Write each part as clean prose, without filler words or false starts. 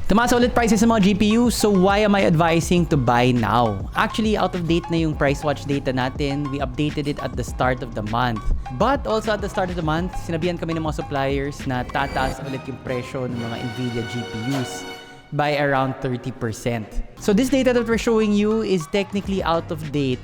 Tumaas ulit prices ng mga GPU, so why am I advising to buy now? Actually, out of date na yung price watch data natin. We updated it at the start of the month. But also at the start of the month, sinabihan kami ng mga suppliers na tataas ulit yung presyo ng mga NVIDIA GPUs by around 30%. So this data that we're showing you is technically out of date,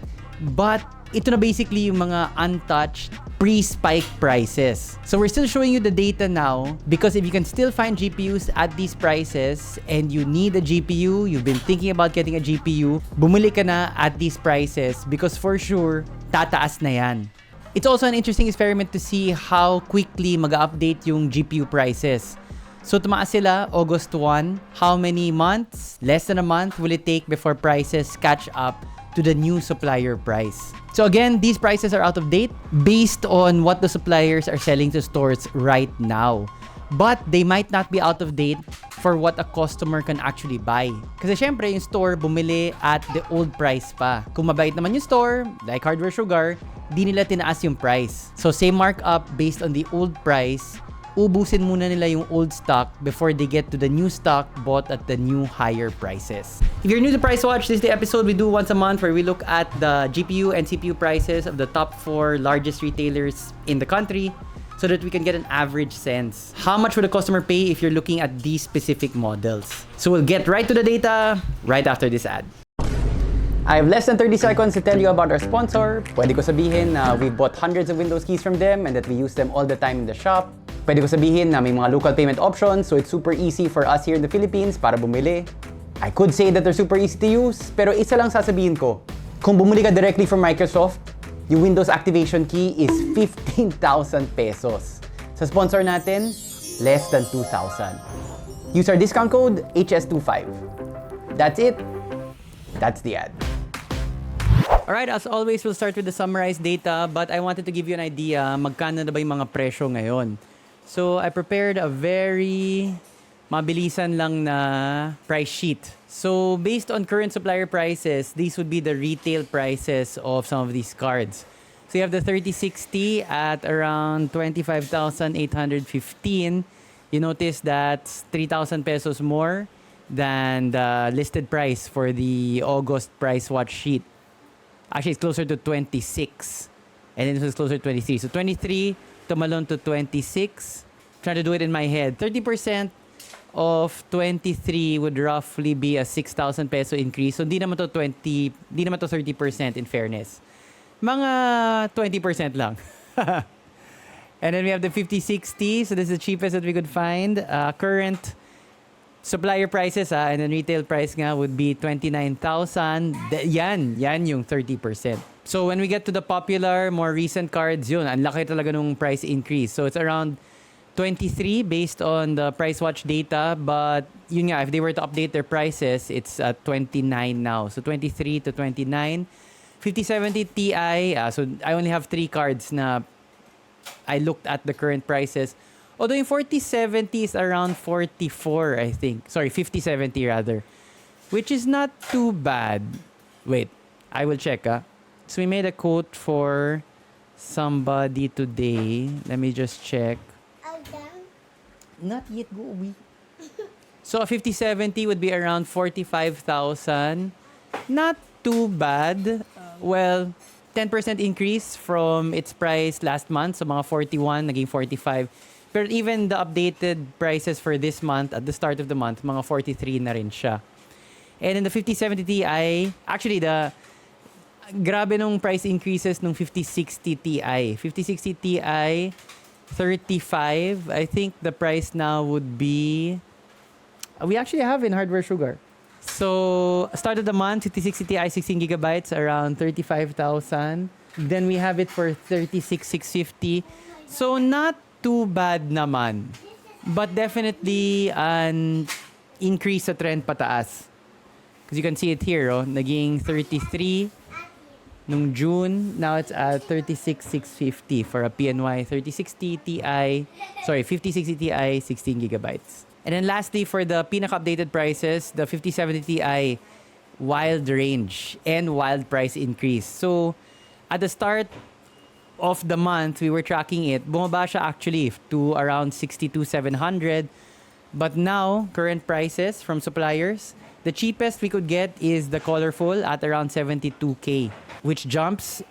but ito na basically yung mga untouched pre-spike prices. So we're still showing you the data now because if you can still find GPUs at these prices and you need a GPU, you've been thinking about getting a GPU, bumili ka na at these prices because for sure, tataas na yan. It's also an interesting experiment to see how quickly mag-update yung GPU prices. So tumaas sila August 1. How many months? Less than a month will it take before prices catch up to the new supplier price. So again, these prices are out of date based on what the suppliers are selling to stores right now. But they might not be out of date for what a customer can actually buy. Kasi syempre, yung store bumili at the old price pa. Kung mabait naman yung store, like Hardware Sugar, di nila tinaas yung price. So same markup based on the old price, ubusin muna nila yung old stock before they get to the new stock bought at the new higher prices. If you're new to Price Watch, this is the episode we do once a month where we look at the GPU and CPU prices of the top 4 largest retailers in the country so that we can get an average sense. How much would a customer pay if you're looking at these specific models? So we'll get right to the data right after this ad. I have less than 30 seconds to tell you about our sponsor. Pwede ko sabihin na we bought hundreds of Windows keys from them and that we use them all the time in the shop. Pwede ko sabihin na may mga local payment options so it's super easy for us here in the Philippines para bumili. I could say that they're super easy to use, pero isa lang sasabihin ko. Kung bumili ka directly from Microsoft, yung Windows activation key is 15,000 pesos. Sa sponsor natin, less than 2,000. Use our discount code HS25. That's it. That's the ad. Alright, as always, we'll start with the summarized data, but I wanted to give you an idea magkano na ba yung mga presyo ngayon. So, I prepared a very mabilisan lang na price sheet. So, based on current supplier prices, these would be the retail prices of some of these cards. So, you have the 3060 at around 25,815. You notice that's 3,000 pesos more than the listed price for the August price watch sheet. Actually, it's closer to 26. And then this was closer to 23. So, 23 tumalon to 26. Trying to do it in my head. 30% of 23 would roughly be a 6,000 peso increase. So, di naman to 30% in fairness. Mga 20% lang. And then we have the 5060. So, this is the cheapest that we could find. Current supplier prices and then retail price nga would be 29,000. Yan yung 30%. So when we get to the popular, more recent cards, yun, ang laki talaga nung price increase. So it's around 23 based on the price watch data, but yun nga, if they were to update their prices, it's at 29 now. So 23 to 29. 5070 Ti, so I only have 3 cards na I looked at the current prices. Although yung 4070 is around 44, I think. Sorry, 5070 rather. Which is not too bad. Wait, I will check. So we made a quote for somebody today. Let me just check. Not yet, go away. So a 5070 would be around 45,000. Not too bad. Well, 10% increase from its price last month. So mga 41, naging 45. But even the updated prices for this month, at the start of the month, mga 43 na rin siya. And in the 5070 Ti, actually, grabe nung price increases nung 5060 Ti. 5060 Ti, 35. I think the price now would be... We actually have in Hardware Sugar. So, start of the month, 5060 Ti, 16 gigabytes, around 35,000. Then we have it for 36,650. So, not too bad naman. But definitely an increase sa trend pataas. Because you can see it here, naging 33 nung June. Now it's at 36,650 for a PNY 3060 Ti. Sorry, 5060 Ti, 16 gigabytes. And then lastly, for the pinaka-updated prices, the 5070 Ti, wild range and wild price increase. So, at the start of the month, we were tracking it. Bumaba siya actually to around 62,700. But now, current prices from suppliers, the cheapest we could get is the colorful at around 72K, which jumps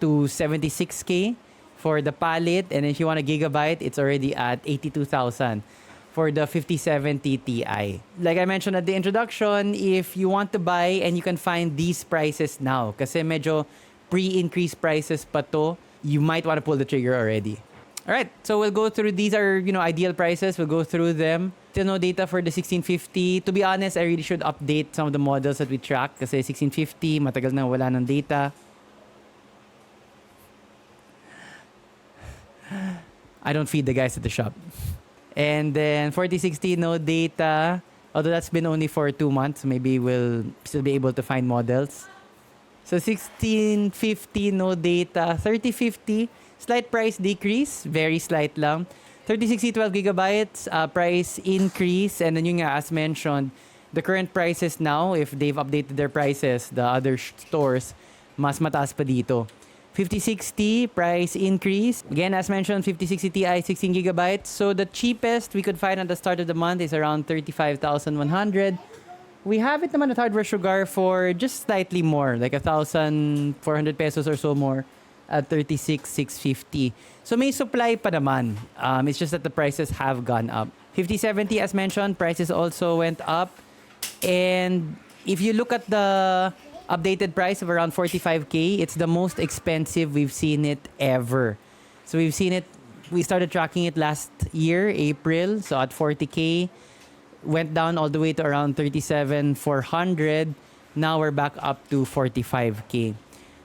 to 76K for the palette. And if you want a gigabyte, it's already at 82,000 for the 5070 Ti. Like I mentioned at the introduction, if you want to buy and you can find these prices now, kasi medyo pre-increase prices pa to, you might want to pull the trigger already. Alright, so we'll go through, these are, ideal prices. We'll go through them. Still no data for the 1650. To be honest, I really should update some of the models that we track kasi 1650, matagal na wala ng data. I don't feed the guys at the shop. And then 4060, no data. Although that's been only for 2 months, maybe we'll still be able to find models. So 1650, no data. 3050, slight price decrease, very slight lang. 3060, 12 gigabytes, price increase. And then yung nga, as mentioned, the current prices now, if they've updated their prices, the other stores, mas mataas pa dito. 5060, price increase. Again, as mentioned, 5060 Ti, 16 gigabytes. So the cheapest we could find at the start of the month is around 35,100. We have it naman at Hardware Sugar for just slightly more, like 1,400 pesos or so more at 36,650. So may supply pa naman. It's just that the prices have gone up. 5070, as mentioned, prices also went up. And if you look at the updated price of around 45K, it's the most expensive we've seen it ever. So we've seen it, we started tracking it last year, April, so at 40K, went down all the way to around 37,400. Now we're back up to 45K.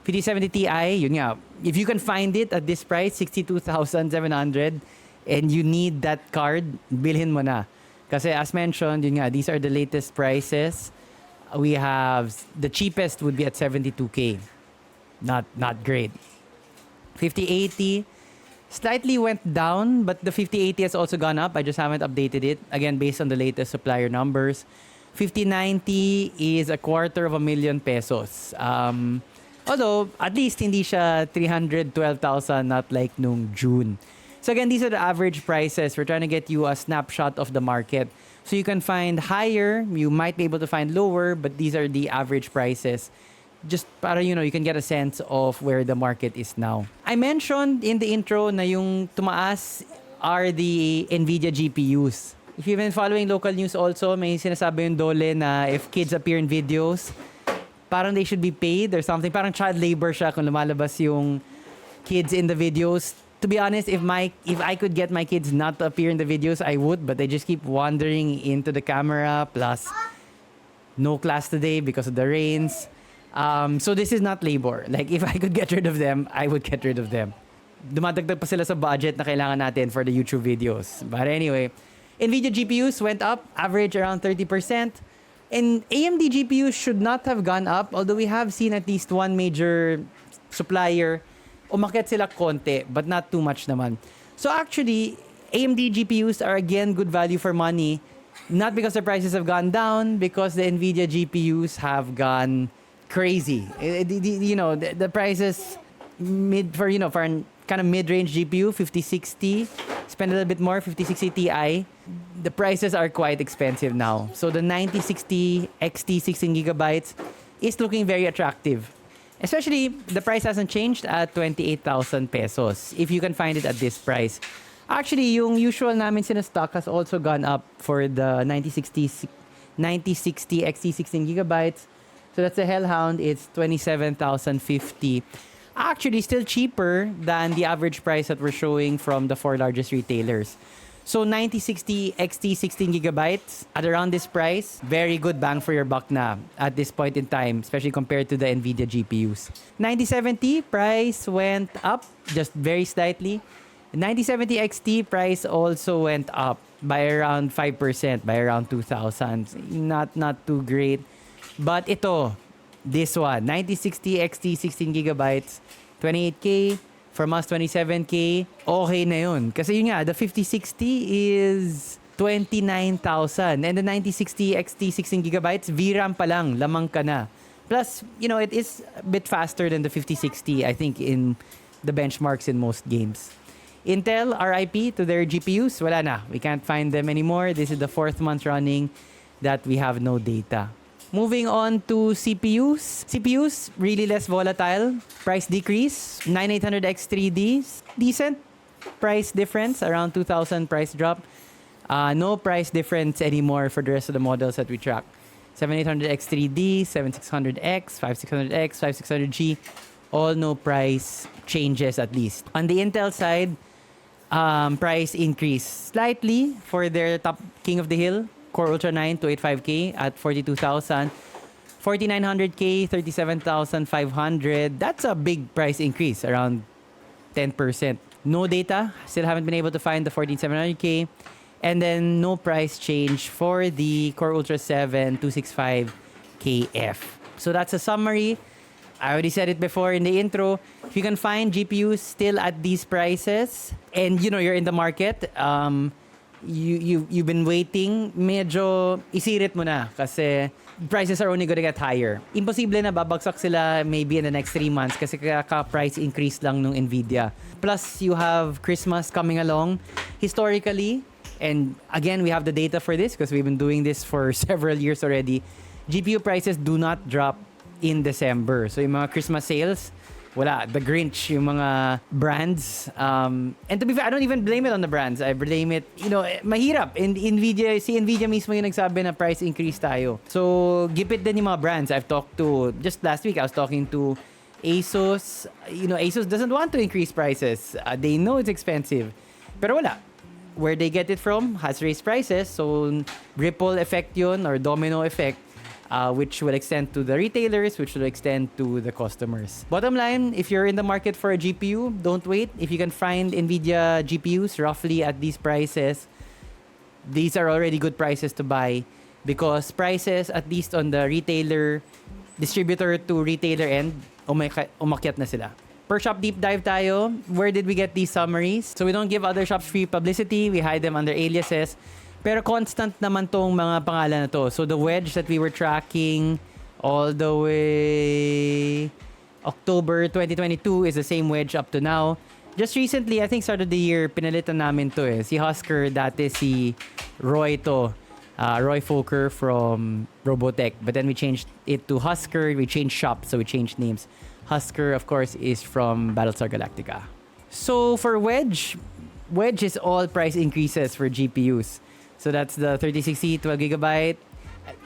5070 Ti, yun nga, if you can find it at this price, 62,700, and you need that card, bilhin mo na. Kasi as mentioned, yun nga, these are the latest prices. We have, the cheapest would be at 72K. Not great. 5080 slightly went down, but the 5080 has also gone up. I just haven't updated it. Again, based on the latest supplier numbers. 5090 is 250,000 pesos. Although, at least hindi siya 312,000, not like nung June. So again, these are the average prices. We're trying to get you a snapshot of the market. So you can find higher, you might be able to find lower, but these are the average prices. Just para, you can get a sense of where the market is now. I mentioned in the intro na yung tumaas are the NVIDIA GPUs. If you've been following local news also, may sinasabi yung Dole na if kids appear in videos, parang they should be paid or something. Parang child labor siya kung lumalabas yung kids in the videos. To be honest, if I could get my kids not to appear in the videos, I would, but they just keep wandering into the camera, plus no class today because of the rains. So this is not labor. Like, if I could get rid of them, I would get rid of them. Dumadagdag pa sila sa budget na kailangan natin for the YouTube videos. But anyway, NVIDIA GPUs went up, average around 30%. And AMD GPUs should not have gone up, although we have seen at least one major supplier umakyat sila konti, but not too much naman. So actually, AMD GPUs are again good value for money, not because the prices have gone down, because the NVIDIA GPUs have gone crazy. The prices for an kind of mid-range GPU, 5060, spend a little bit more, 5060 Ti. The prices are quite expensive now. So the 9060 XT 16 gigabytes is looking very attractive. Especially, the price hasn't changed at 28,000 pesos if you can find it at this price. Actually, yung usual namin sinastock has also gone up for the 9060 XT 16 gigabytes. So that's a Hellhound. It's 27,050. Actually, still cheaper than the average price that we're showing from the 4 largest retailers. So 9060 XT 16 gigabytes at around this price, very good bang for your buck na at this point in time, especially compared to the NVIDIA GPUs. 9070 price went up just very slightly. 9070 XT price also went up by around 5%, by around 2,000. Not too great. But this one, 9060 XT 16 gigabytes, 28K. From us, 27K, okay na yun. Kasi yun nga, the 5060 is 29,000. And the 9060 XT 16 gigabytes, VRAM pa lang, lamang ka na. Plus, it is a bit faster than the 5060, I think, in the benchmarks in most games. Intel, RIP to their GPUs. Wala na. We can't find them anymore. This is the 4th month running that we have no data. Moving on to CPUs. CPUs, really less volatile. Price decrease. 9800X3Ds. Decent price difference. Around 2,000 price drop. No price difference anymore for the rest of the models that we track. 7800X3D, 7600X, 5600X, 5600G. All no price changes at least. On the Intel side, price increase slightly for their top King of the Hill, Core Ultra 9 285K at 42,000. 4900K, 37,500. That's a big price increase, around 10%. No data. Still haven't been able to find the 14700K. And then no price change for the Core Ultra 7 265KF. So that's a summary. I already said it before in the intro. If you can find GPUs still at these prices and you're in the market, you've been waiting, medyo isirit mo na kasi prices are only gonna get higher. Imposible na babagsak sila maybe in the next 3 months kasi kaka-price increase lang nung NVIDIA. Plus, you have Christmas coming along. Historically, and again, we have the data for this because we've been doing this for several years already, GPU prices do not drop in December. So yung mga Christmas sales, wala. The Grinch, yung mga brands. And to be fair, I don't even blame it on the brands. I blame it, mahirap. And NVIDIA mismo yung nagsabi na price increase tayo. So, gipit din yung mga brands. I've talked to, just last week, I was talking to ASUS. ASUS doesn't want to increase prices. They know it's expensive. Pero wala. Where they get it from has raised prices. So, ripple effect yun or domino effect. Which will extend to the retailers, which will extend to the customers. Bottom line, if you're in the market for a GPU, don't wait. If you can find NVIDIA GPUs roughly at these prices, these are already good prices to buy because prices, at least on the distributor to retailer end, umakyat na sila. Per shop deep dive tayo. Where did we get these summaries? So we don't give other shops free publicity. We hide them under aliases. Pero constant naman tong mga pangalan na to. So the wedge that we were tracking all the way October 2022 is the same wedge up to now. Just recently, I think start of the year, pinalitan namin to eh. Si Husker, dati si Roy to. Roy Fokker from Robotech. But then we changed it to Husker. We changed shop, so we changed names. Husker, of course, is from Battlestar Galactica. So for wedge is all price increases for GPUs. So that's the 3060, 12GB.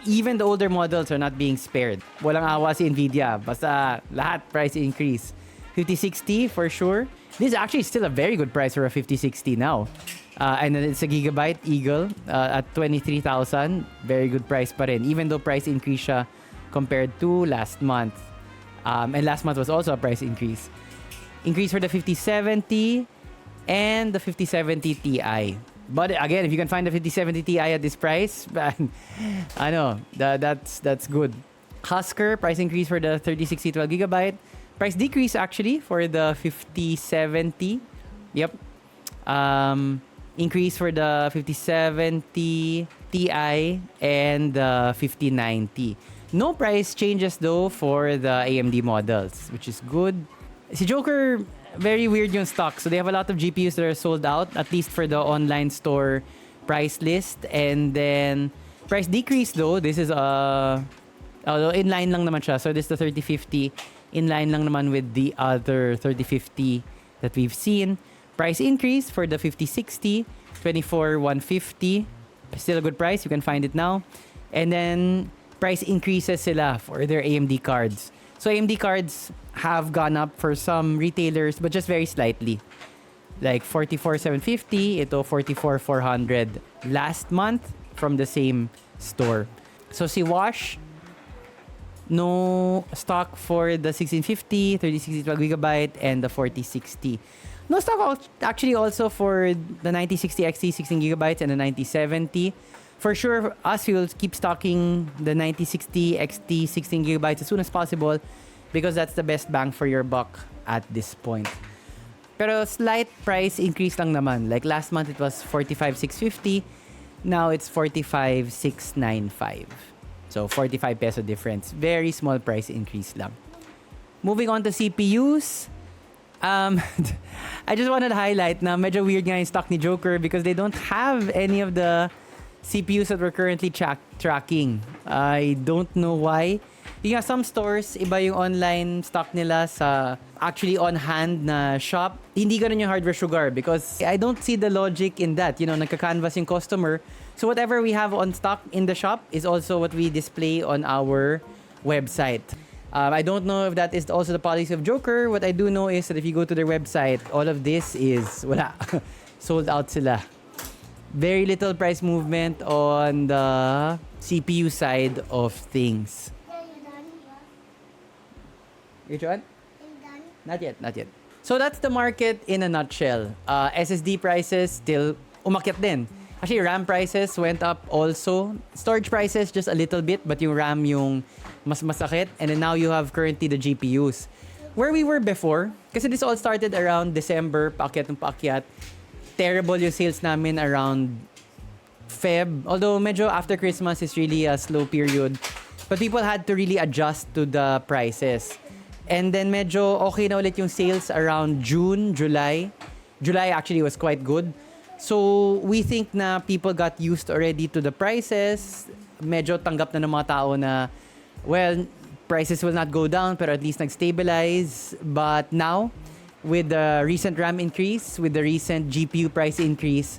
Even the older models are not being spared. Walang awa si NVIDIA. Basta lahat price increase. 5060 for sure. This is actually still a very good price for a 5060 now. And then it's a gigabyte Eagle at 23,000. Very good price pa rin. Even though price increase siya compared to last month. And last month was also a price increase. Increase for the 5070 and the 5070 Ti. But again, if you can find the 5070 Ti at this price, I know that's good. Husker, price increase for the 3060 12GB. Price decrease actually for the 5070. Yep. Increase for the 5070 Ti and the 5090. No price changes though for the AMD models, which is good. Si Joker, very weird yung stock. So they have a lot of GPUs that are sold out, at least for the online store price list. And then price decrease though, this is although inline lang naman siya. So this is the 3050, inline lang naman with the other 3050 that we've seen. Price increase for the 5060, 24,150. Still a good price, you can find it now. And then price increases sila for their AMD cards. So AMD cards have gone up for some retailers, but just very slightly. Like 44,750, ito 44,400 last month from the same store. So si Wash, no stock for the 1650, 3060 12GB, and the 4060. No stock actually also for the 9060 XT 16GB and the 9070. For sure, us, we will keep stocking the 9060 XT 16GB as soon as possible because that's the best bang for your buck at this point. Pero slight price increase lang naman. Like last month, it was 45,650. Now it's 45,695. So 45 peso difference. Very small price increase lang. Moving on to CPUs. Um, I just wanted to highlight na medyo weird nga yung stock ni Joker because they don't have any of the CPUs that we're currently tracking. I don't know why. Yung nga, some stores, iba yung online stock nila sa actually on-hand na shop. Hindi ganun yung hardware sugar because I don't see the logic in that. You know, nagka-canvas yung customer. So whatever we have on stock in the shop is also what we display on our website. I don't know if that is also the policy of Joker. What I do know is that if you go to their website, all of this is wala. Sold out sila. Very little price movement on the CPU side of things. Which one? Not yet, not yet. So that's the market in a nutshell. SSD prices still umakyat din. Actually, RAM prices went up also. Storage prices just a little bit, but yung RAM yung mas masakit. And then now you have currently the GPUs. Where we were before, kasi this all started around December, paakyat ng paakyat. Terrible yung sales namin around Feb. Although medyo after Christmas is really a slow period. But people had to really adjust to the prices. And then medyo okay na ulit yung sales around June, July. July actually was quite good. So we think na people got used already to the prices. Medyo tanggap na ng mga tao na, well, prices will not go down pero at least nag-stabilize. But now, with the recent RAM increase, with the recent GPU price increase,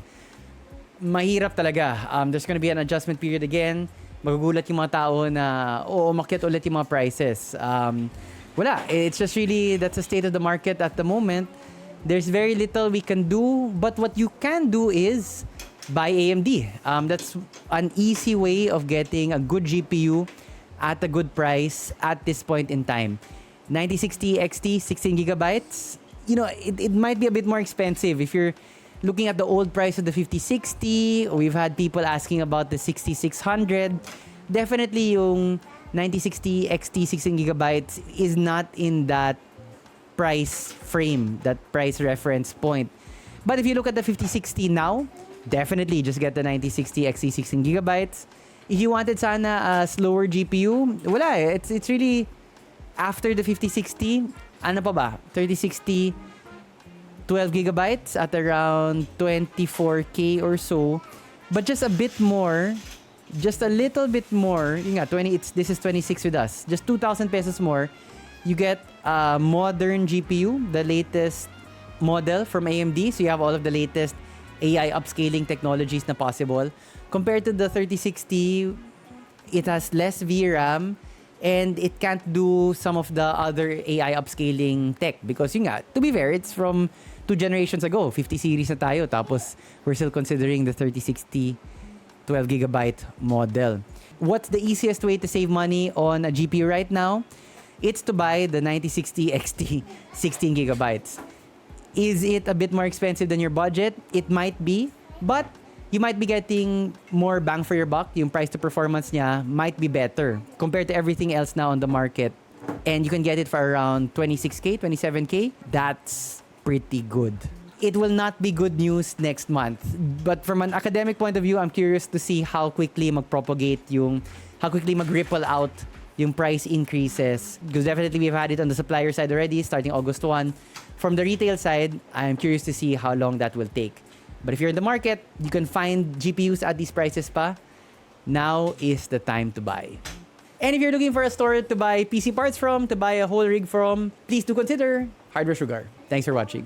mahirap talaga. There's gonna be an adjustment period again. Magugulat yung mga tao na, umakyat ulit yung mga prices. Wala. It's just really, that's the state of the market at the moment. There's very little we can do, but what you can do is buy AMD. That's an easy way of getting a good GPU at a good price at this point in time. 9060 XT, 16 gigabytes. You know, it might be a bit more expensive if you're looking at the old price of the 5060. We've had people asking about the 6600. Definitely yung 9060 XT 16 gigabytes is not in that price frame, that price reference point. But if you look at the 5060 now, definitely just get the 9060 XT 16 gigabytes. If you wanted sana a slower GPU, wala eh. It's really after the 5060, ano pa ba? 3060 12 gigabytes at around 24K or so. But just a bit more, just a little bit more, yun nga, this is 26 with us. Just 2,000 pesos more, you get a modern GPU, the latest model from AMD. So you have all of the latest AI upscaling technologies na possible. Compared to the 3060, it has less VRAM and it can't do some of the other AI upscaling tech. Because yun nga, to be fair, it's from 2 generations ago. 50 series na tayo. Tapos we're still considering the 3060 12 gigabyte model. What's the easiest way to save money on a GPU right now? It's to buy the 9060 XT 16 gigabytes. Is it a bit more expensive than your budget? It might be, but you might be getting more bang for your buck. Yung price to performance niya might be better compared to everything else now on the market. And you can get it for around 26K, 27K. That's pretty good. It will not be good news next month. But from an academic point of view, I'm curious to see how quickly how quickly mag-ripple out yung price increases. Because definitely we've had it on the supplier side already, starting August 1. From the retail side, I'm curious to see how long that will take. But if you're in the market, you can find GPUs at these prices pa. Now is the time to buy. And if you're looking for a store to buy PC parts from, to buy a whole rig from, please do consider Hardware Sugar. Thanks for watching.